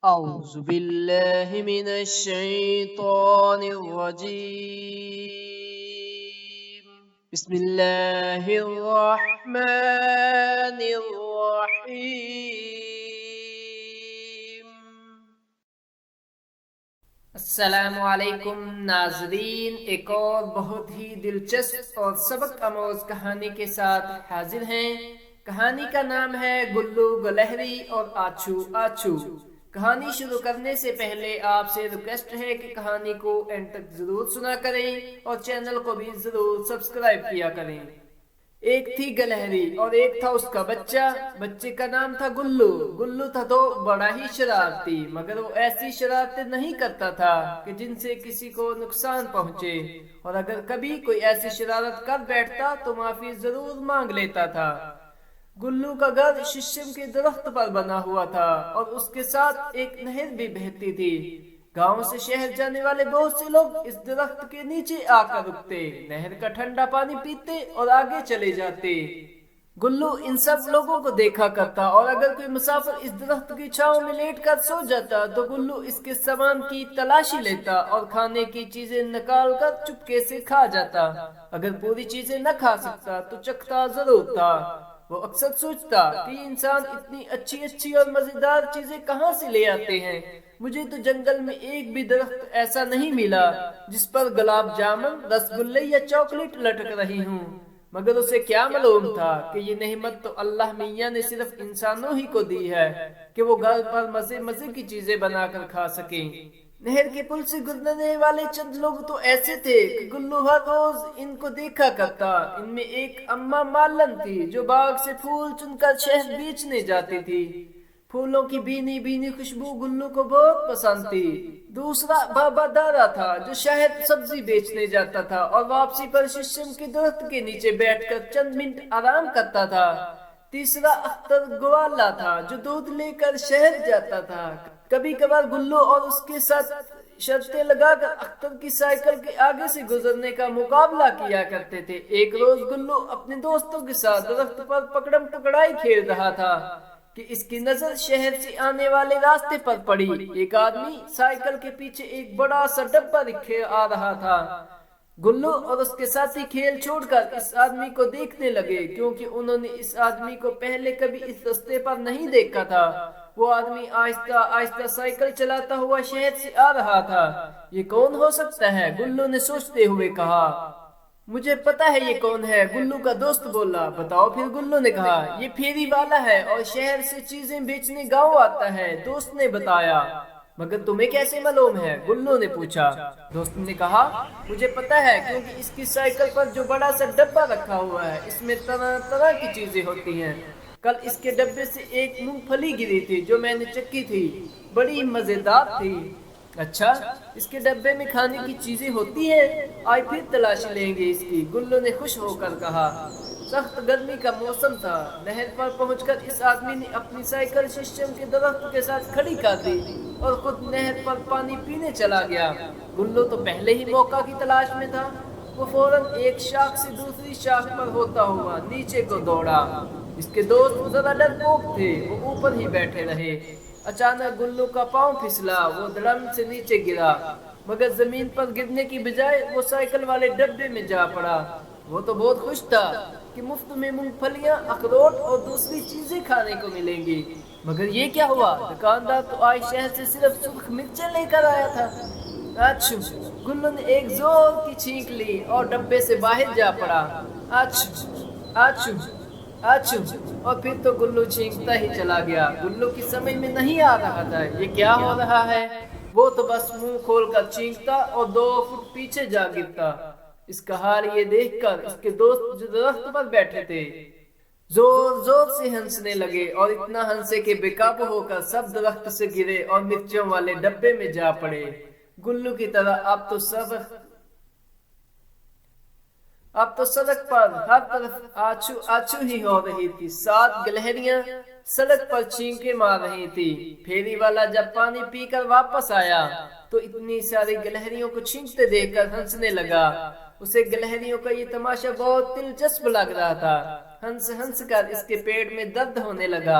أعوذ بالله من الشيطان الرجيم بسم الله الرحمن الرحيم السلام علیکم ناظرین، ایک اور بہت ہی دلچسپ اور سبق آموز کہانی کے ساتھ حاضر ہیں۔ کہانی کا نام ہے گلو، گلہری اور آچو آچو۔ کہانی شروع کرنے سے پہلے آپ سے ریکویسٹ ہے کہ کہانی کو اینڈ تک ضرور سنا کریں اور چینل کو بھی ضرور سبسکرائب کیا کریں۔ ایک تھی گلہری اور ایک تھا اس کا بچہ۔ بچے کا نام تھا گلو۔ گلو تھا تو بڑا ہی شرارتی، مگر وہ ایسی شرارتیں نہیں کرتا تھا کہ جن سے کسی کو نقصان پہنچے، اور اگر کبھی کوئی ایسی شرارت کر بیٹھتا تو معافی ضرور مانگ لیتا تھا۔ گلو کا گھر ششم کے درخت پر بنا ہوا تھا اور اس کے ساتھ ایک نہر بھی بہتی تھی۔ گاؤں سے شہر جانے والے بہت سے لوگ اس درخت کے نیچے آ کر رکتے، نہر کا ٹھنڈا پانی پیتے اور آگے چلے جاتے۔ گلو ان سب لوگوں کو دیکھا کرتا، اور اگر کوئی مسافر اس درخت کی چھاؤں میں لیٹ کر سو جاتا تو گلو اس کے سامان کی تلاشی لیتا اور کھانے کی چیزیں نکال کر چپکے سے کھا جاتا۔ اگر پوری چیزیں نہ کھا سکتا تو چکھتا ضرور تھا۔ وہ اکثر سوچتا کہ یہ انسان اتنی اچھی اچھی اور مزیدار چیزیں کہاں سے لے آتے ہیں۔ مجھے تو جنگل میں ایک بھی درخت ایسا نہیں ملا جس پر گلاب جامن، رس گلے یا چاکلیٹ لٹک رہی ہوں۔ مگر اسے کیا معلوم تھا کہ یہ نعمت تو اللہ میاں نے صرف انسانوں ہی کو دی ہے کہ وہ گھر پر مزے مزے کی چیزیں بنا کر کھا سکیں۔ نہر کے پل سے گزرنے والے چند لوگ تو ایسے تھے کہ گلو ہر روز ان کو دیکھا کرتا۔ ان میں ایک اماں مالن تھی جو باغ سے پھول چن کر شہر بیچنے جاتی تھی۔ پھولوں کی بینی بینی خوشبو گلو کو بہت پسند تھی۔ دوسرا بابا دارا تھا جو شہد سبزی بیچنے جاتا تھا اور واپسی پر ششم کے درخت کے نیچے بیٹھ کر چند منٹ آرام کرتا تھا۔ تیسرا اختر گوالا تھا جو دودھ لے کر شہر جاتا تھا۔ کبھی کبھار گلو اور اس کے ساتھ شرطیں لگا کر اختر کی سائیکل کے آگے سے گزرنے کا مقابلہ کیا کرتے تھے۔ ایک روز گلو اپنے دوستوں کے ساتھ درخت پر پکڑم پکڑائی کھیل رہا تھا کہ اس کی نظر شہر سے آنے والے راستے پر پڑی۔ ایک آدمی سائیکل کے پیچھے ایک بڑا سا ڈبہ رکھے آ رہا تھا۔ گلو اور اس کے ساتھی کھیل چھوڑ کر اس آدمی کو دیکھنے لگے، کیونکہ انہوں نے اس آدمی کو پہلے کبھی اس راستے پر نہیں دیکھا تھا۔ وہ آدمی آہستہ آہستہ سائیکل چلاتا ہوا شہر سے آ رہا تھا۔ یہ کون ہو سکتا ہے؟ گلو نے سوچتے ہوئے کہا۔ مجھے پتا ہے یہ کون ہے، گلو کا دوست بولا۔ بتاؤ پھر، گلو نے کہا۔ یہ پھیری والا ہے اور شہر سے چیزیں بیچنے گاؤں آتا ہے، دوست نے بتایا۔ مگر تمہیں کیسے معلوم ہے؟ گلو نے پوچھا۔ دوست نے کہا، مجھے پتا ہے کیونکہ اس کی سائیکل پر جو بڑا سا ڈبہ رکھا ہوا ہے اس میں طرح طرح کی چیزیں ہوتی ہیں۔ کل اس کے ڈبے سے ایک مونگ پھلی گری تھی جو میں نے چکی تھی، بڑی مزیدار تھی۔ اچھا، اس کے ڈبے میں کھانے کی چیزیں ہوتی ہیں؟ آج پھر تلاشی لیں گے اس کی، گلو نے خوش ہو کر کہا۔ سخت گرمی کا موسم تھا۔ نہر پر پہنچ کر اس آدمی نے اپنی سائیکل ششم کے درخت کے ساتھ کھڑی کر دی اور خود نہر پر پانی پینے چلا گیا۔ گلو تو پہلے ہی موقع کی تلاش میں تھا۔ وہ فوراً ایک شاخ سے دوسری شاخ پر ہوتا ہوا نیچے کو دوڑا۔ اس کے دوست ذرا ڈرپوک تھے، وہ اوپر ہی بیٹھے رہے۔ اچانک گلو کا پاؤں پھسلا، وہ دڑم سے نیچے گرا، مگر زمین پر گرنے کی بجائے وہ سائیکل والے ڈبے میں جا پڑا۔ وہ تو بہت خوش تھا کہ مفت میں مونگ پھلیاں، اخروٹ اور دوسری چیزیں کھانے کو ملیں گی۔ مگر یہ کیا ہوا؟ دکاندار تو آج شہر سے صرف سرخ مرچیں لے کر آیا تھا۔ اچھو، گلو نے ایک زور کی چھینک لی اور ڈبے سے باہر جا پڑا۔ اچھو اچھو اچھو، اور پھر تو گلو چھینکتا ہی چلا گیا۔ گلو کی سمجھ میں نہیں آ رہا تھا یہ کیا ہو رہا ہے۔ وہ تو بس منہ کھول کر چھینکتا اور 2 فٹ پیچھے جا گرتا۔ اس کا حال یہ دیکھ کر اس کے دوست جو درخت پر بیٹھے تھے زور زور سے ہنسنے لگے، اور اتنا ہنسے کہ بے قابو ہو کر سب درخت سے گرے اور مرچوں والے ڈبے میں جا پڑے۔ گلو کی طرح اب تو سڑک پر ہر طرف آچو آچو ہی ہو رہی تھی۔ 7 گلہریاں سڑک پر چھینکیں مار رہی تھی۔ پھیری والا جب پانی پی کر واپس آیا تو اتنی ساری گلہریوں کو چھینکتے دیکھ کر ہنسنے لگا۔ اسے گلہریوں کا یہ تماشا بہت دلچسپ لگ رہا تھا۔ ہنس ہنس کر اس کے پیٹ میں درد ہونے لگا۔